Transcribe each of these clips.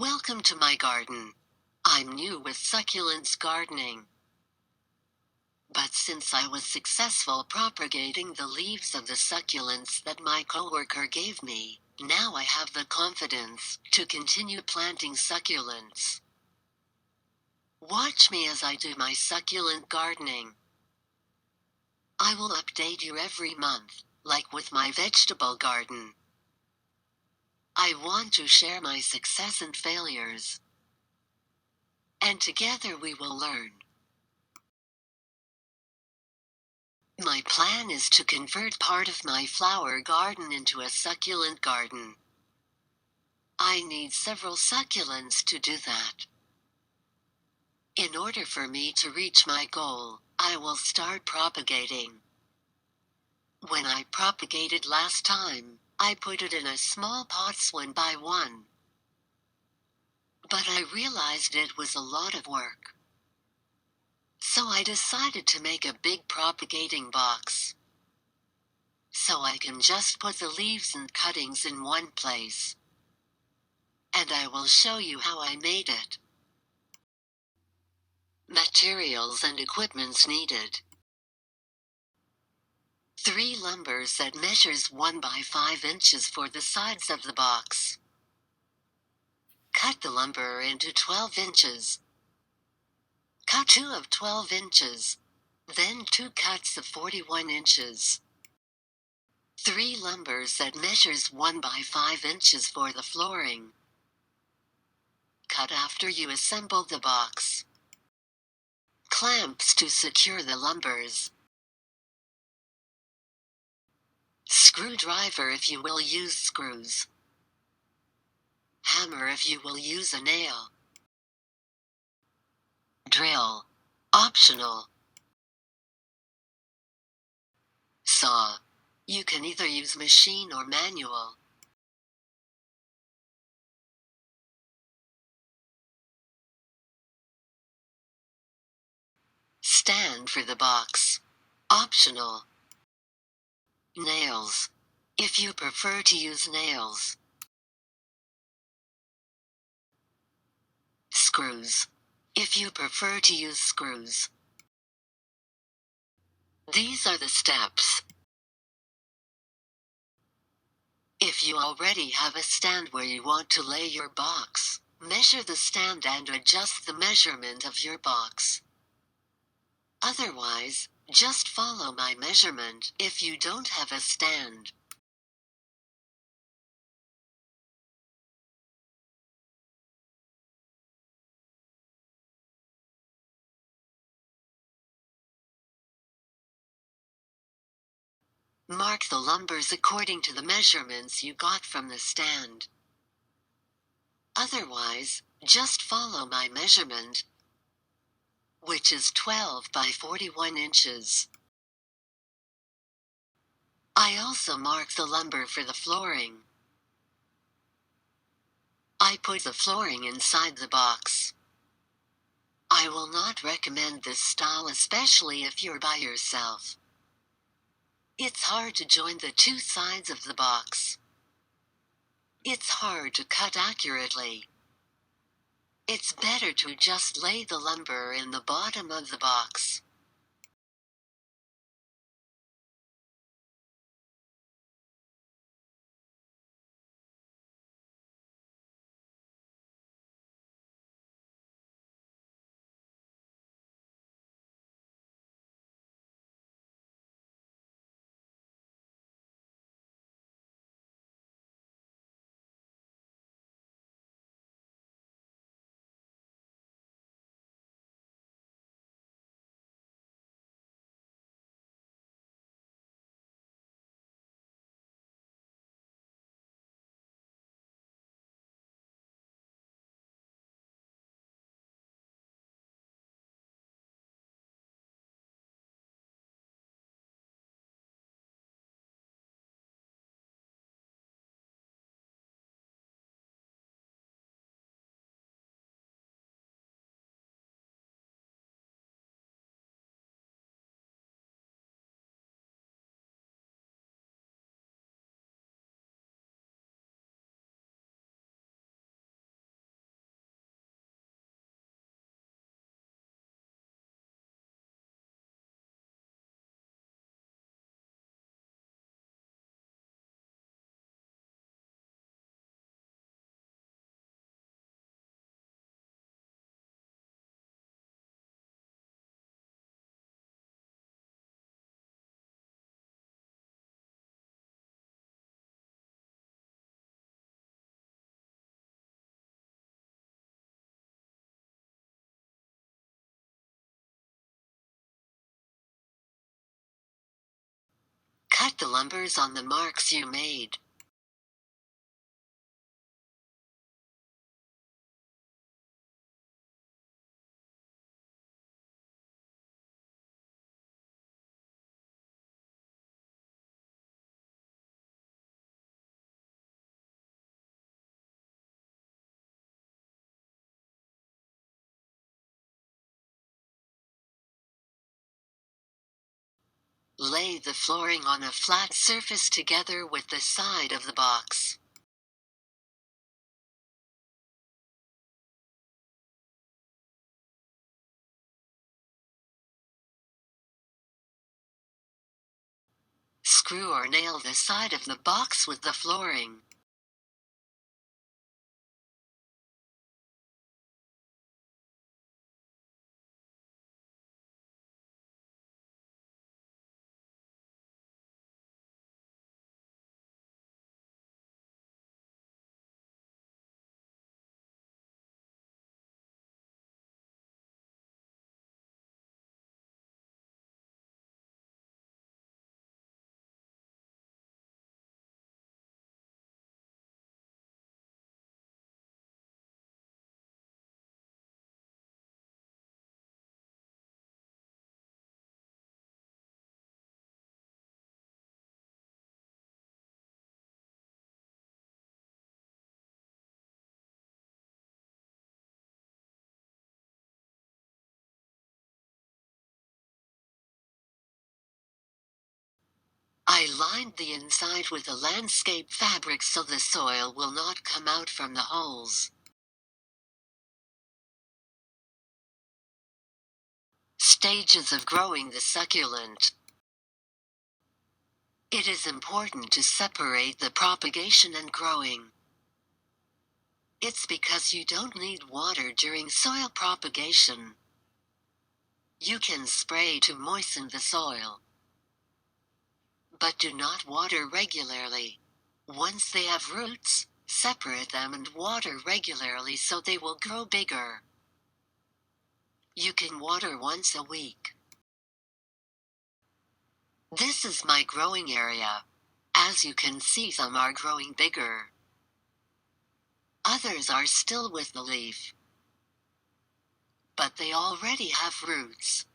Welcome to my garden. I'm new with succulents gardening. But since I was successful propagating the leaves of the succulents that my coworker gave me, now I have the confidence to continue planting succulents. Watch me as I do my succulent gardening. I will update you every month, like with my vegetable garden. I want to share my success and failures. And together we will learn. My plan is to convert part of my flower garden into a succulent garden. I need several succulents to do that. In order for me to reach my goal, I will start propagating. When I propagated last time, I put it in a small pots one by one. But I realized it was a lot of work. So I decided to make a big propagating box. So I can just put the leaves and cuttings in one place. And I will show you how I made it. Materials and equipments needed. 3 lumbers that measures 1 by 5 inches for the sides of the box. Cut the lumber into 12 inches. Cut 2 of 12 inches. Then 2 cuts of 41 inches. 3 lumbers that measures 1 by 5 inches for the flooring. Cut after you assemble the box. Clamps to secure the lumbers. Screwdriver if you will use screws. Hammer if you will use a nail. Drill. Optional. Saw. You can either use machine or manual. Stand for the box. Optional. Nails. If you prefer to use nails. Screws. If you prefer to use screws. These are the steps. If you already have a stand where you want to lay your box, measure the stand and adjust the measurement of your box. Otherwise, just follow my measurement if you don't have a stand. Mark the lumbers according to the measurements you got from the stand. Otherwise, just follow my measurement, which is 12 by 41 inches. I also mark the lumber for the flooring. I put the flooring inside the box. I will not recommend this style, especially if you're by yourself. It's hard to join the 2 sides of the box. It's hard to cut accurately. It's better to just lay the lumber in the bottom of the box. the lumbers on the marks you made. Lay the flooring on a flat surface together with the side of the box. Screw or nail the side of the box with the flooring. I lined the inside with a landscape fabric so the soil will not come out from the holes. Stages of growing the succulent. It is important to separate the propagation and growing. It's because you don't need water during soil propagation. You can spray to moisten the soil, but do not water regularly. Once they have roots, separate them and water regularly so they will grow bigger. You can water once a week. This is my growing area. As you can see, some are growing bigger. Others are still with the leaf, but they already have roots.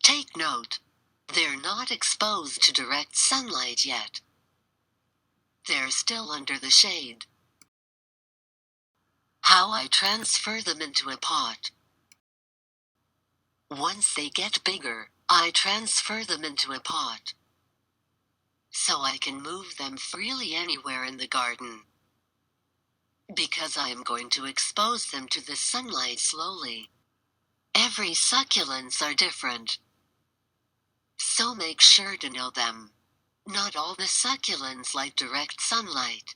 Take note, they're not exposed to direct sunlight yet. They're still under the shade. How I transfer them into a pot. Once they get bigger, I transfer them into a pot, so I can move them freely anywhere in the garden. Because I am going to expose them to the sunlight slowly. Every succulents are different, so make sure to know them. Not all the succulents like direct sunlight.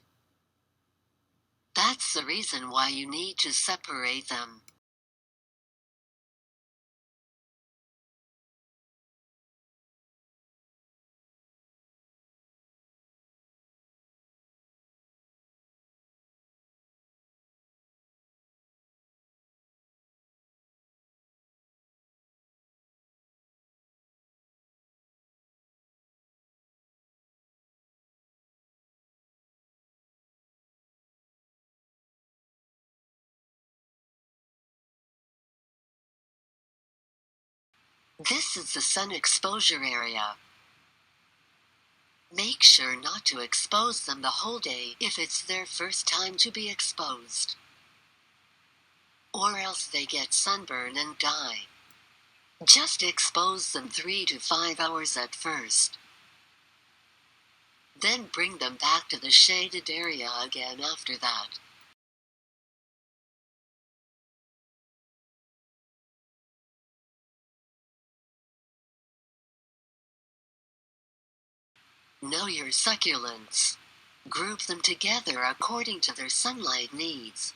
That's the reason why you need to separate them. This is the sun exposure area. Make sure not to expose them the whole day if it's their first time to be exposed, or else they get sunburn and die. Just expose them 3 to 5 hours at first. Then bring them back to the shaded area again after that. Know your succulents. Group them together according to their sunlight needs.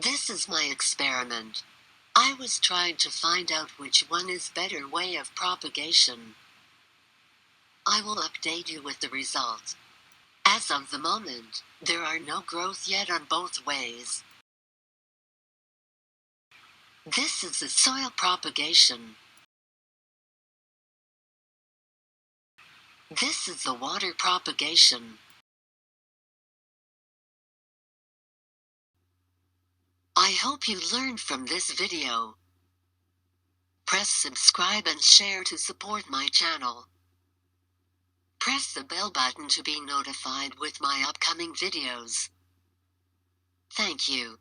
This is my experiment. I was trying to find out which one is better way of propagation. I will update you with the results. As of the moment, there are no growth yet on both ways. This is the soil propagation. This is the water propagation. I hope you learned from this video. Press subscribe and share to support my channel. Press the bell button to be notified with my upcoming videos. Thank you.